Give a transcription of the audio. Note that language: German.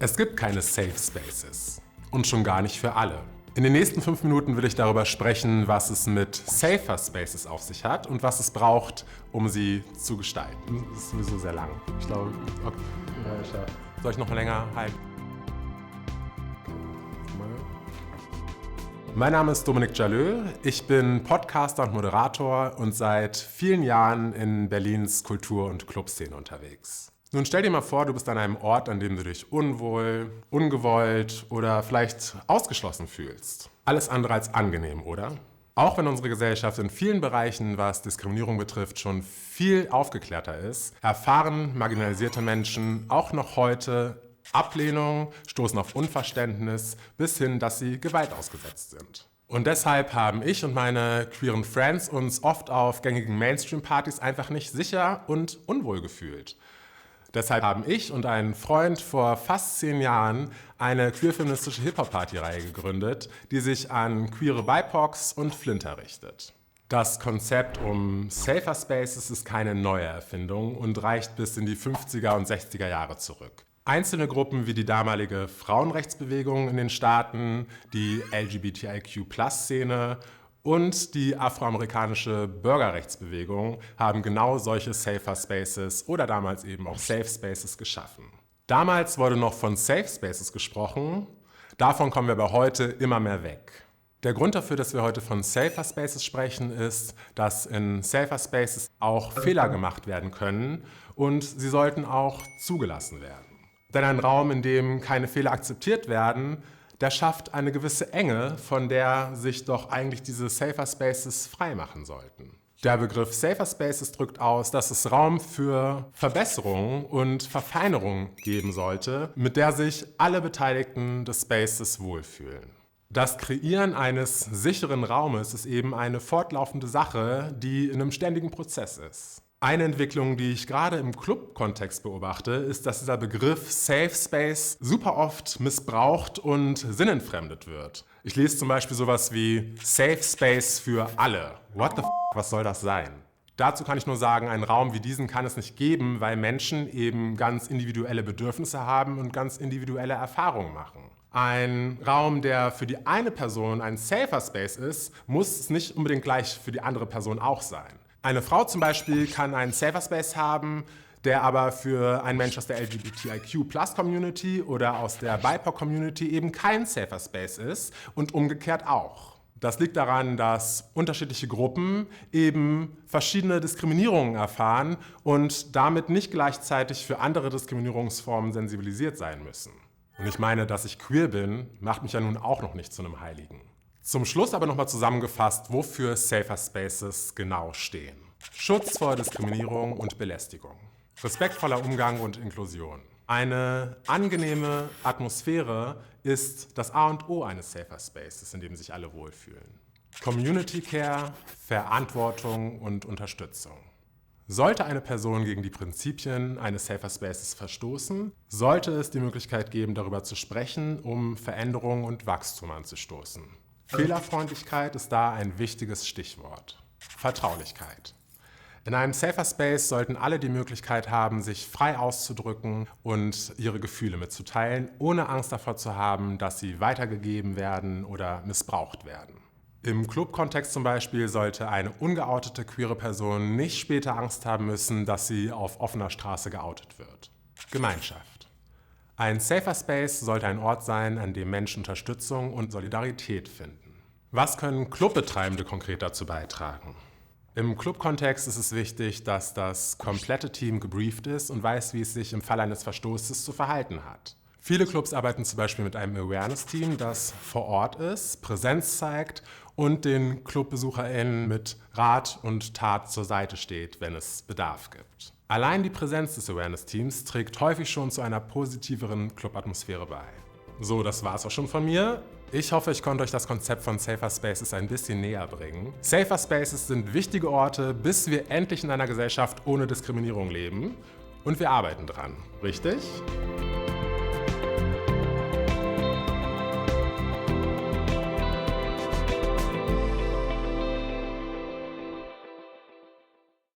Es gibt keine Safe Spaces und schon gar nicht für alle. In den nächsten 5 Minuten will ich darüber sprechen, was es mit Safer Spaces auf sich hat und was es braucht, um sie zu gestalten. Das ist sowieso sehr lang. Ich glaube, okay. Soll ich noch länger halten? Mein Name ist Dominik Jalö, ich bin Podcaster und Moderator und seit vielen Jahren in Berlins Kultur- und Clubszene unterwegs. Nun stell dir mal vor, du bist an einem Ort, an dem du dich unwohl, ungewollt oder vielleicht ausgeschlossen fühlst. Alles andere als angenehm, oder? Auch wenn unsere Gesellschaft in vielen Bereichen, was Diskriminierung betrifft, schon viel aufgeklärter ist, erfahren marginalisierte Menschen auch noch heute Ablehnung, stoßen auf Unverständnis bis hin, dass sie Gewalt ausgesetzt sind. Und deshalb haben ich und meine queeren Friends uns oft auf gängigen Mainstream-Partys einfach nicht sicher und unwohl gefühlt. Deshalb haben ich und ein Freund vor fast 10 Jahren eine queer-feministische Hip-Hop-Party-Reihe gegründet, die sich an queere BIPOCs und Flinter richtet. Das Konzept um Safer Spaces ist keine neue Erfindung und reicht bis in die 50er und 60er Jahre zurück. Einzelne Gruppen wie die damalige Frauenrechtsbewegung in den Staaten, die LGBTIQ+-Szene und die afroamerikanische Bürgerrechtsbewegung haben genau solche Safer Spaces oder damals eben auch Safe Spaces geschaffen. Damals wurde noch von Safe Spaces gesprochen, davon kommen wir aber heute immer mehr weg. Der Grund dafür, dass wir heute von Safer Spaces sprechen, ist, dass in Safer Spaces auch Fehler gemacht werden können und sie sollten auch zugelassen werden. Denn ein Raum, in dem keine Fehler akzeptiert werden, der schafft eine gewisse Enge, von der sich doch eigentlich diese Safer Spaces freimachen sollten. Der Begriff Safer Spaces drückt aus, dass es Raum für Verbesserungen und Verfeinerungen geben sollte, mit der sich alle Beteiligten des Spaces wohlfühlen. Das Kreieren eines sicheren Raumes ist eben eine fortlaufende Sache, die in einem ständigen Prozess ist. Eine Entwicklung, die ich gerade im Club-Kontext beobachte, ist, dass dieser Begriff Safe Space super oft missbraucht und sinnentfremdet wird. Ich lese zum Beispiel sowas wie Safe Space für alle. What the f***, was soll das sein? Dazu kann ich nur sagen, einen Raum wie diesen kann es nicht geben, weil Menschen eben ganz individuelle Bedürfnisse haben und ganz individuelle Erfahrungen machen. Ein Raum, der für die eine Person ein Safer Space ist, muss es nicht unbedingt gleich für die andere Person auch sein. Eine Frau zum Beispiel kann einen Safer Space haben, der aber für einen Mensch aus der LGBTIQ+-Community oder aus der BIPOC-Community eben kein Safer Space ist und umgekehrt auch. Das liegt daran, dass unterschiedliche Gruppen eben verschiedene Diskriminierungen erfahren und damit nicht gleichzeitig für andere Diskriminierungsformen sensibilisiert sein müssen. Und ich meine, dass ich queer bin, macht mich ja nun auch noch nicht zu einem Heiligen. Zum Schluss aber nochmal zusammengefasst, wofür Safer Spaces genau stehen. Schutz vor Diskriminierung und Belästigung. Respektvoller Umgang und Inklusion. Eine angenehme Atmosphäre ist das A und O eines Safer Spaces, in dem sich alle wohlfühlen. Community Care, Verantwortung und Unterstützung. Sollte eine Person gegen die Prinzipien eines Safer Spaces verstoßen, sollte es die Möglichkeit geben, darüber zu sprechen, um Veränderung und Wachstum anzustoßen. Fehlerfreundlichkeit ist da ein wichtiges Stichwort. Vertraulichkeit. In einem Safer Space sollten alle die Möglichkeit haben, sich frei auszudrücken und ihre Gefühle mitzuteilen, ohne Angst davor zu haben, dass sie weitergegeben werden oder missbraucht werden. Im Club-Kontext zum Beispiel sollte eine ungeoutete queere Person nicht später Angst haben müssen, dass sie auf offener Straße geoutet wird. Gemeinschaft. Ein Safer Space sollte ein Ort sein, an dem Menschen Unterstützung und Solidarität finden. Was können Clubbetreibende konkret dazu beitragen? Im Club-Kontext ist es wichtig, dass das komplette Team gebrieft ist und weiß, wie es sich im Fall eines Verstoßes zu verhalten hat. Viele Clubs arbeiten zum Beispiel mit einem Awareness-Team, das vor Ort ist, Präsenz zeigt und den ClubbesucherInnen mit Rat und Tat zur Seite steht, wenn es Bedarf gibt. Allein die Präsenz des Awareness-Teams trägt häufig schon zu einer positiveren Club-Atmosphäre bei. So, das war's auch schon von mir. Ich hoffe, ich konnte euch das Konzept von Safer Spaces ein bisschen näher bringen. Safer Spaces sind wichtige Orte, bis wir endlich in einer Gesellschaft ohne Diskriminierung leben. Und wir arbeiten dran, richtig?